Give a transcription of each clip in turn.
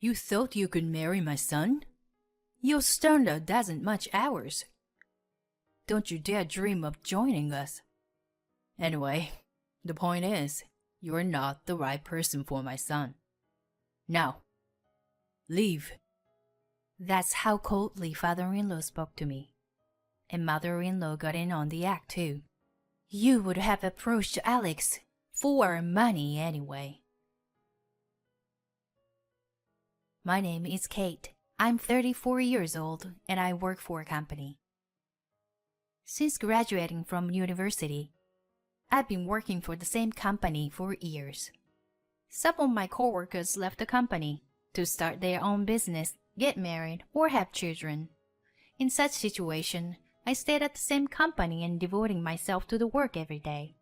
You thought you could marry my son? Your standard doesn't match ours. Don't you dare dream of joining us. Anyway, the point is, you're not the right person for my son. Now, leave. That's how coldly father-in-law spoke to me. And mother-in-law got in on the act too. You would have approached Alex for money anyway. My name is Kate. I'm 34 years old and I work for a company. Since graduating from university, I've been working for the same company for years. Some of my coworkers left the company to start their own business, get married, or have children. In such situation, I stayed at the same company and devoting myself to the work every day.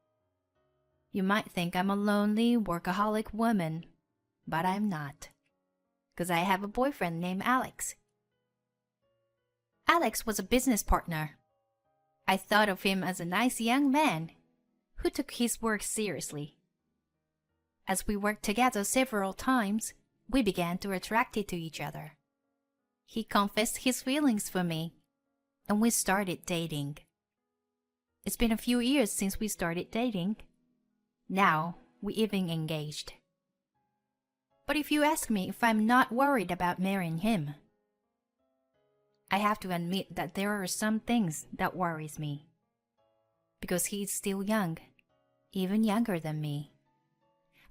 You might think I'm a lonely, workaholic woman, but I'm not. Because I have a boyfriend named Alex. Alex was a business partner. I thought of him as a nice young man who took his work seriously. As we worked together several times, we began to attract to each other. He confessed his feelings for me, and we started dating. It's been a few years since we started dating. Now, we even engaged. But if you ask me if I'm not worried about marrying him, I have to admit that there are some things that worries me. Because he's still young, even younger than me.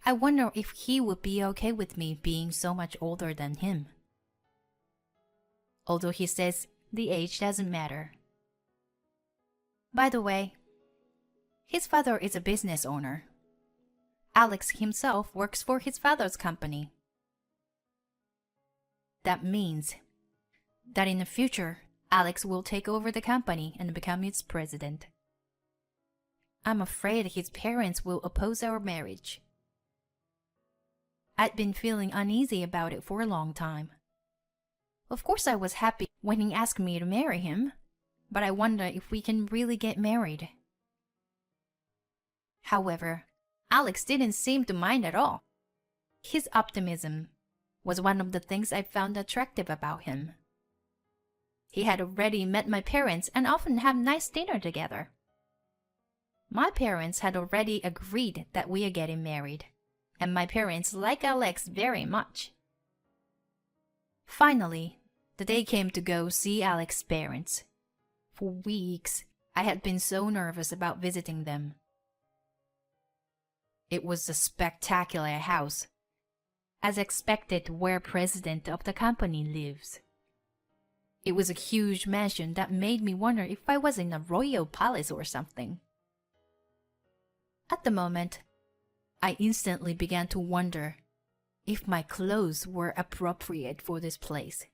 I wonder if he would be okay with me being so much older than him. Although he says the age doesn't matter. By the way, his father is a business owner. Alex himself works for his father's company. That means that in the future, Alex will take over the company and become its president. I'm afraid his parents will oppose our marriage. I'd been feeling uneasy about it for a long time. Of course I was happy when he asked me to marry him, but I wonder if we can really get married. However, Alex didn't seem to mind at all. His optimism was one of the things I found attractive about him. He had already met my parents and often have nice dinner together. My parents had already agreed that we are getting married, and my parents like Alex very much. Finally, the day came to go see Alex's parents. For weeks, I had been so nervous about visiting them. It was a spectacular house, as expected where president of the company lives. It was a huge mansion that made me wonder if I was in a royal palace or something. At the moment, I instantly began to wonder if my clothes were appropriate for this place.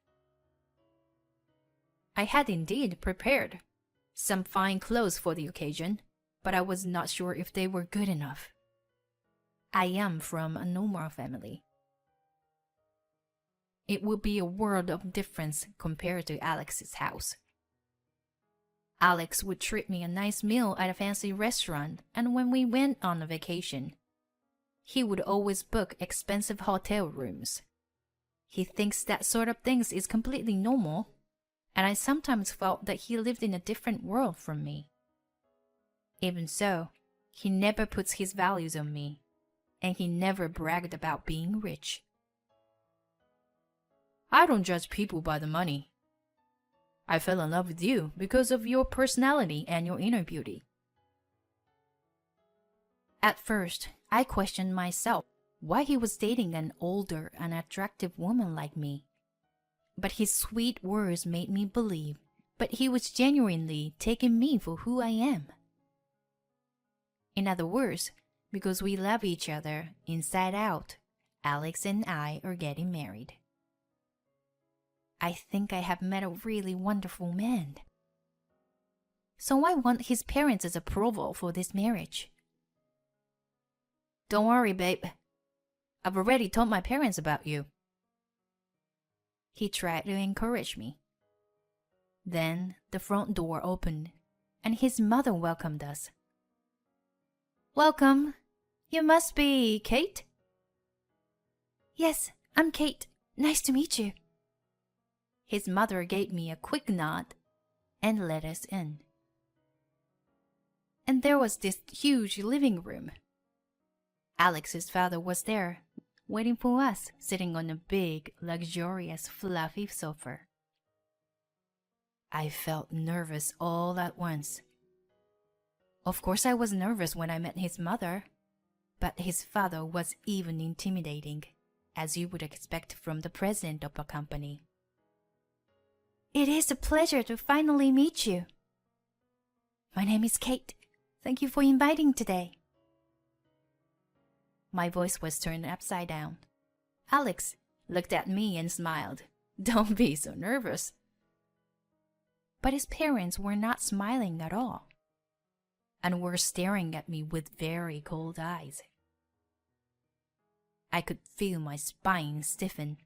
I had indeed prepared some fine clothes for the occasion, but I was not sure if they were good enough. I am from a normal family. It would be a world of difference compared to Alex's house. Alex would treat me a nice meal at a fancy restaurant, and when we went on a vacation, he would always book expensive hotel rooms. He thinks that sort of things is completely normal, and I sometimes felt that he lived in a different world from me. Even so, he never puts his values on me, and he never bragged about being rich. I don't judge people by the money. I fell in love with you because of your personality and your inner beauty. At first, I questioned myself why he was dating an older and attractive woman like me. But his sweet words made me believe that he was genuinely taking me for who I am. In other words, because we love each other inside out, Alex and I are getting married. I think I have met a really wonderful man. So I want his parents' approval for this marriage. Don't worry, babe. I've already told my parents about you. He tried to encourage me. Then the front door opened, and his mother welcomed us. Welcome. You must be Kate? Yes, I'm Kate. Nice to meet you. His mother gave me a quick nod and let us in. And there was this huge living room. Alex's father was there, waiting for us, sitting on a big, luxurious, fluffy sofa. I felt nervous all at once. Of course I was nervous when I met his mother, but his father was even intimidating, as you would expect from the president of a company. It is a pleasure to finally meet you. My name is Kate. Thank you for inviting today. My voice was turned upside down. Alex looked at me and smiled. Don't be so nervous. But his parents were not smiling at all, and were staring at me with very cold eyes. I could feel my spine stiffen.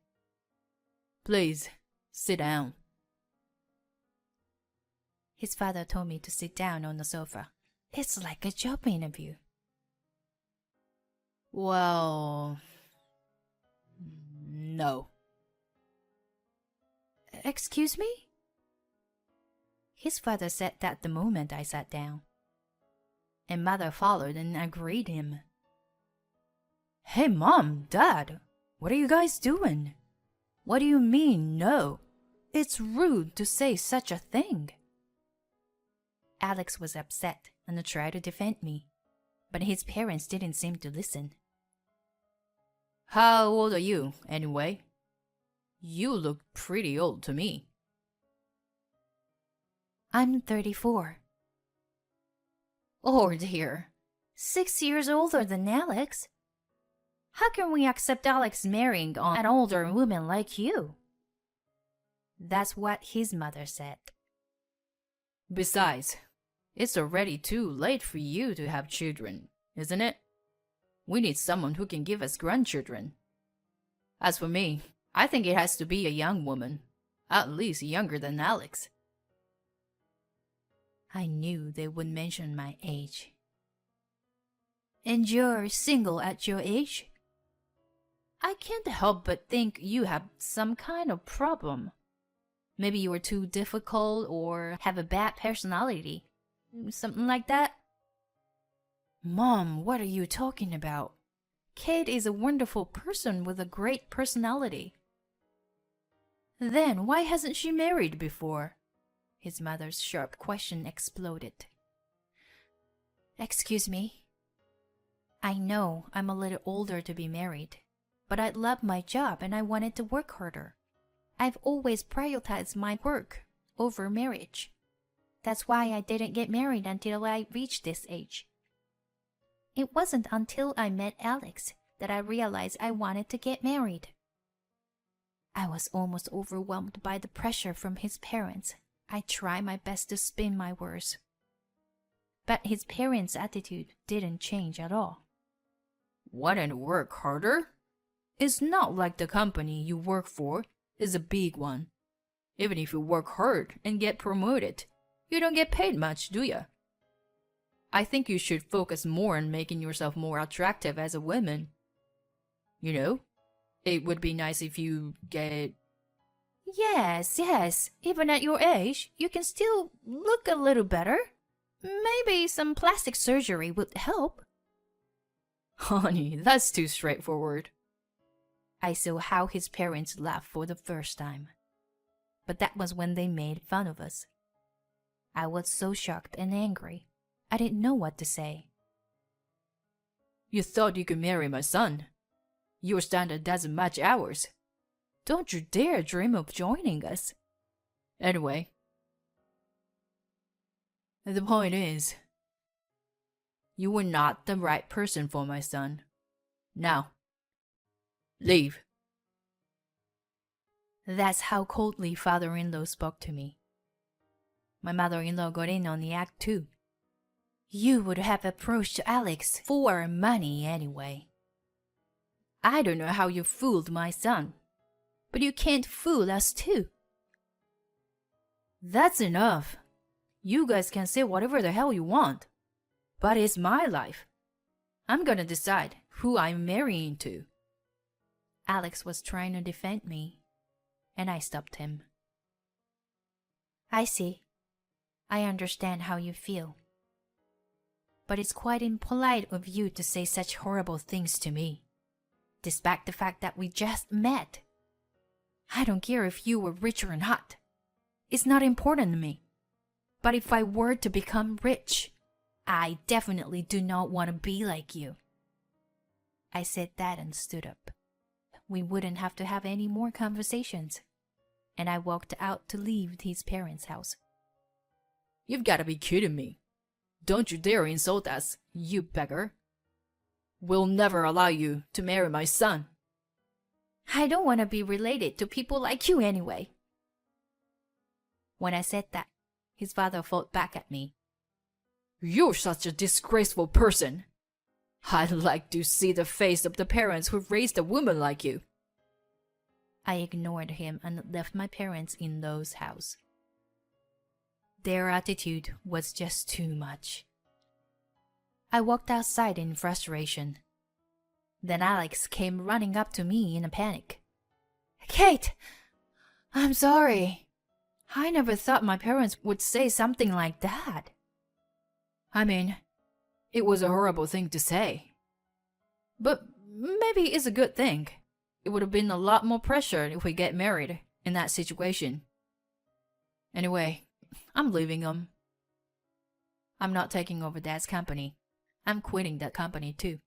Please, sit down. His father told me to sit down on the sofa. It's like a job interview. Well, no. Excuse me? His father said that the moment I sat down, and mother followed and agreed him. Hey, Mom, Dad, what are you guys doing? What do you mean, no? It's rude to say such a thing. Alex was upset and tried to defend me, but his parents didn't seem to listen. How old are you, anyway? You look pretty old to me. I'm 34. Oh dear, 6 years older than Alex. How can we accept Alex marrying on an older woman like you? That's what his mother said. Besides, it's already too late for you to have children, isn't it? We need someone who can give us grandchildren. As for me, I think it has to be a young woman, at least younger than Alex. I knew they would mention my age. And you're single at your age? I can't help but think you have some kind of problem. Maybe you are too difficult or have a bad personality. Something like that. Mom, what are you talking about? Kate is a wonderful person with a great personality. Then why hasn't she married before? His mother's sharp question exploded. Excuse me. I know I'm a little older to be married, but I love my job and I wanted to work harder. I've always prioritized my work over marriage. That's why I didn't get married until I reached this age. It wasn't until I met Alex that I realized I wanted to get married. I was almost overwhelmed by the pressure from his parents. I tried my best to spin my words. But his parents' attitude didn't change at all. Want to work harder? It's not like the company you work for is a big one. Even if you work hard and get promoted, you don't get paid much, do you? I think you should focus more on making yourself more attractive as a woman. You know, it would be nice if you get... Yes. Even at your age, you can still look a little better. Maybe some plastic surgery would help. Honey, that's too straightforward. I saw how his parents laughed for the first time. But that was when they made fun of us. I was so shocked and angry. I didn't know what to say. You thought you could marry my son. Your standard doesn't match ours. Don't you dare dream of joining us. Anyway, the point is, you were not the right person for my son. Now, leave. That's how coldly father-in-law spoke to me. My mother-in-law got in on the act too. You would have approached Alex for money anyway. I don't know how you fooled my son, but you can't fool us too. That's enough. You guys can say whatever the hell you want. But it's my life. I'm gonna decide who I'm marrying to. Alex was trying to defend me, and I stopped him. I see. I understand how you feel. But it's quite impolite of you to say such horrible things to me, despite the fact that we just met. I don't care if you were rich or not. It's not important to me. But if I were to become rich, I definitely do not want to be like you. I said that and stood up. We wouldn't have to have any more conversations, and I walked out to leave his parents' house. You've got to be kidding me. Don't you dare insult us, you beggar. We'll never allow you to marry my son. I don't want to be related to people like you anyway. When I said that, his father fought back at me. You're such a disgraceful person. I'd like to see the face of the parents who raised a woman like you. I ignored him and left my parents in Lo's house. Their attitude was just too much. I walked outside in frustration. Then Alex came running up to me in a panic. Kate! I'm sorry. I never thought my parents would say something like that. I mean, it was a horrible thing to say. But maybe it's a good thing. It would have been a lot more pressure if we get married in that situation. Anyway, I'm leaving them. I'm not taking over Dad's company. I'm quitting that company too.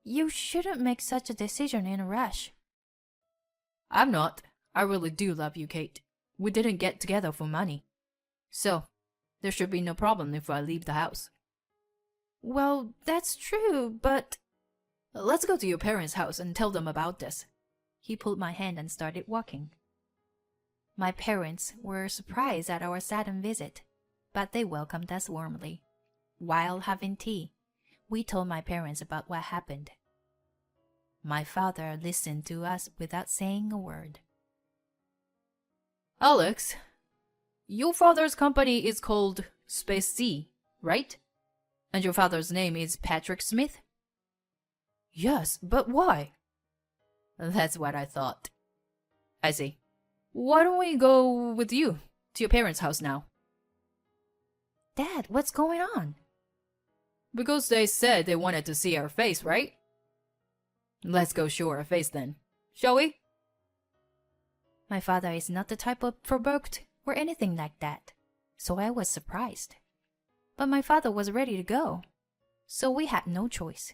You shouldn't make such a decision in a rush. I'm not. I really do love you, Kate. We didn't get together for money. So, there should be no problem if I leave the house. Well, that's true, but... Let's go to your parents' house and tell them about this. He pulled my hand and started walking. My parents were surprised at our sudden visit, but they welcomed us warmly. While having tea, we told my parents about what happened. My father listened to us without saying a word. Alex, your father's company is called Space C, right? And your father's name is Patrick Smith? Yes, but why? That's what I thought. I see. Why don't we go with you to your parents' house now? Dad, what's going on? Because they said they wanted to see our face, right? Let's go show our face then, shall we? My father is not the type of provoked or anything like that, so I was surprised. But my father was ready to go, so we had no choice.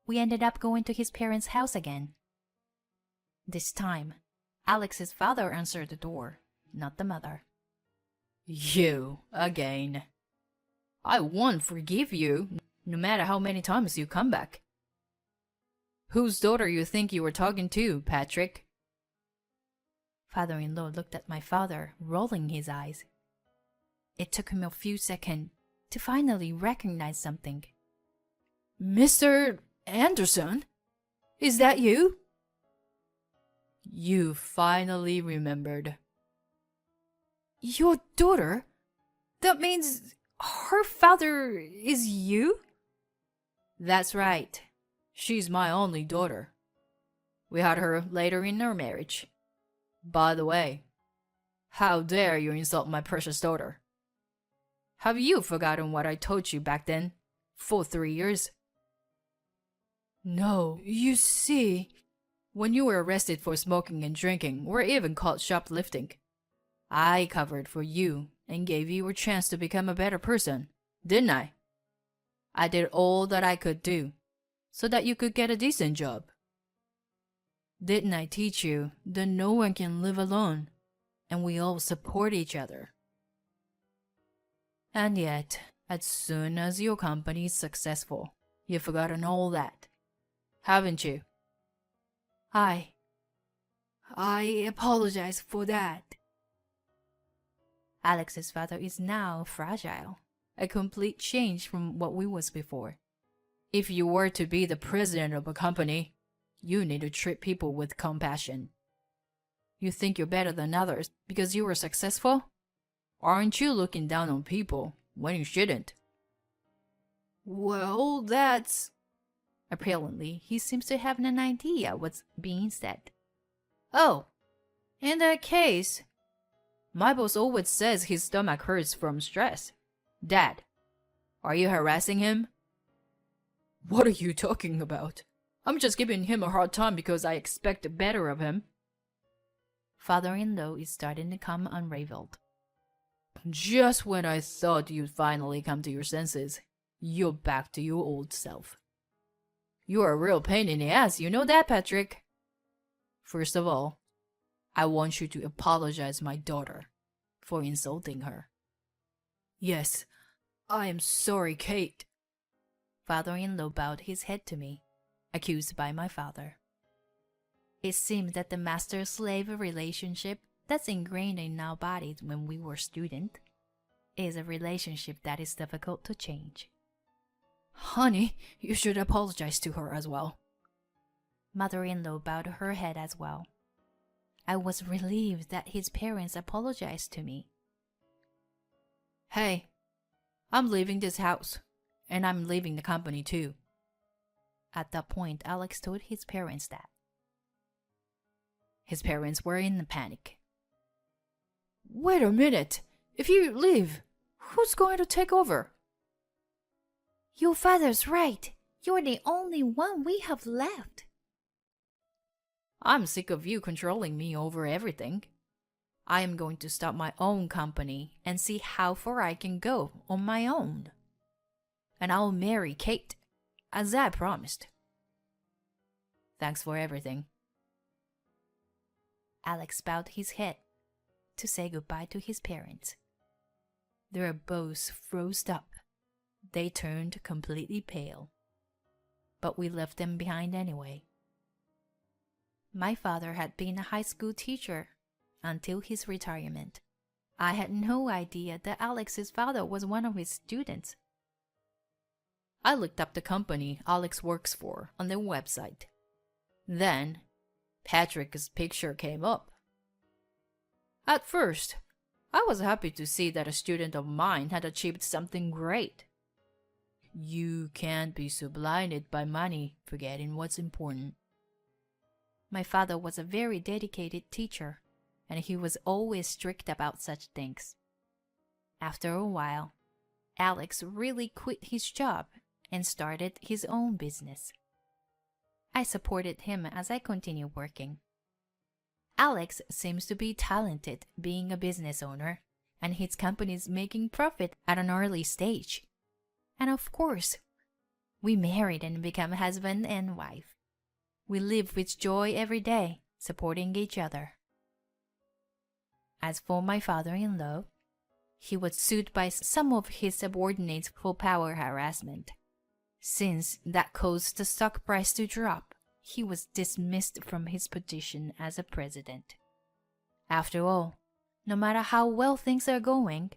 We ended up going to his parents' house again. This time, Alex's father answered the door, not the mother. You, again. I won't forgive you, no matter how many times you come back. Whose daughter you think you were talking to, Patrick? Father-in-law looked at my father, rolling his eyes. It took him a few seconds to finally recognize something. Mr. Anderson? Is that you? You finally remembered. Your daughter? That means her father is you? That's right. She's my only daughter. We had her later in our marriage. By the way, how dare you insult my precious daughter? Have you forgotten what I told you back then, for 3 years? No, you see, when you were arrested for smoking and drinking, or even caught shoplifting, I covered for you and gave you a chance to become a better person, didn't I? I did all that I could do, so that you could get a decent job. Didn't I teach you that no one can live alone, and we all support each other? And yet, as soon as your company is successful, you've forgotten all that, haven't you? I apologize for that. Alex's father is now fragile, a complete change from what we was before. If you were to be the president of a company, you need to treat people with compassion. You think you're better than others because you were successful? Aren't you looking down on people when you shouldn't? Well, that's... Apparently, he seems to have an idea what's being said. Oh, in that case, my boss always says his stomach hurts from stress. Dad, are you harassing him? What are you talking about? I'm just giving him a hard time because I expect better of him. Father-in-law is starting to come unraveled. Just when I thought you'd finally come to your senses, you're back to your old self. You're a real pain in the ass, you know that, Patrick? First of all, I want you to apologize to my daughter for insulting her. Yes, I am sorry, Kate. Father-in-law bowed his head to me, accused by my father. It seemed that the master-slave relationship that's ingrained in our bodies when we were students is a relationship that is difficult to change. Honey, you should apologize to her as well. Mother-in-law bowed her head as well. I was relieved that his parents apologized to me. Hey, I'm leaving this house, and I'm leaving the company too. At that point, Alex told his parents that. His parents were in a panic. Wait a minute! If you leave, who's going to take over? Your father's right. You're the only one we have left. I'm sick of you controlling me over everything. I am going to start my own company and see how far I can go on my own. And I'll marry Kate, as I promised. Thanks for everything. Alex bowed his head to say goodbye to his parents. They were both frozen up. They turned completely pale. But we left them behind anyway. My father had been a high school teacher until his retirement. I had no idea that Alex's father was one of his students. I looked up the company Alex works for on their website. Then, Patrick's picture came up. At first, I was happy to see that a student of mine had achieved something great. You can't be so blinded by money, forgetting what's important. My father was a very dedicated teacher, and he was always strict about such things. After a while, Alex really quit his job and started his own business. I supported him as I continued working. Alex seems to be talented being a business owner, and his company is making profit at an early stage. And of course, we married and became husband and wife. We live with joy every day, supporting each other. As for my father-in-law, he was sued by some of his subordinates for power harassment. Since that caused the stock price to drop, he was dismissed from his position as a president. After all, no matter how well things are going,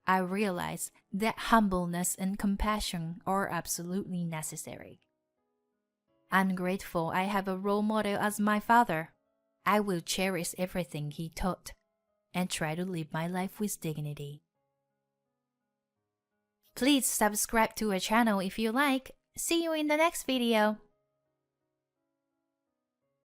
I realize that humbleness and compassion are absolutely necessary. I'm grateful I have a role model as my father. I will cherish everything he taught and try to live my life with dignity. Please subscribe to our channel if you like. See you in the next video.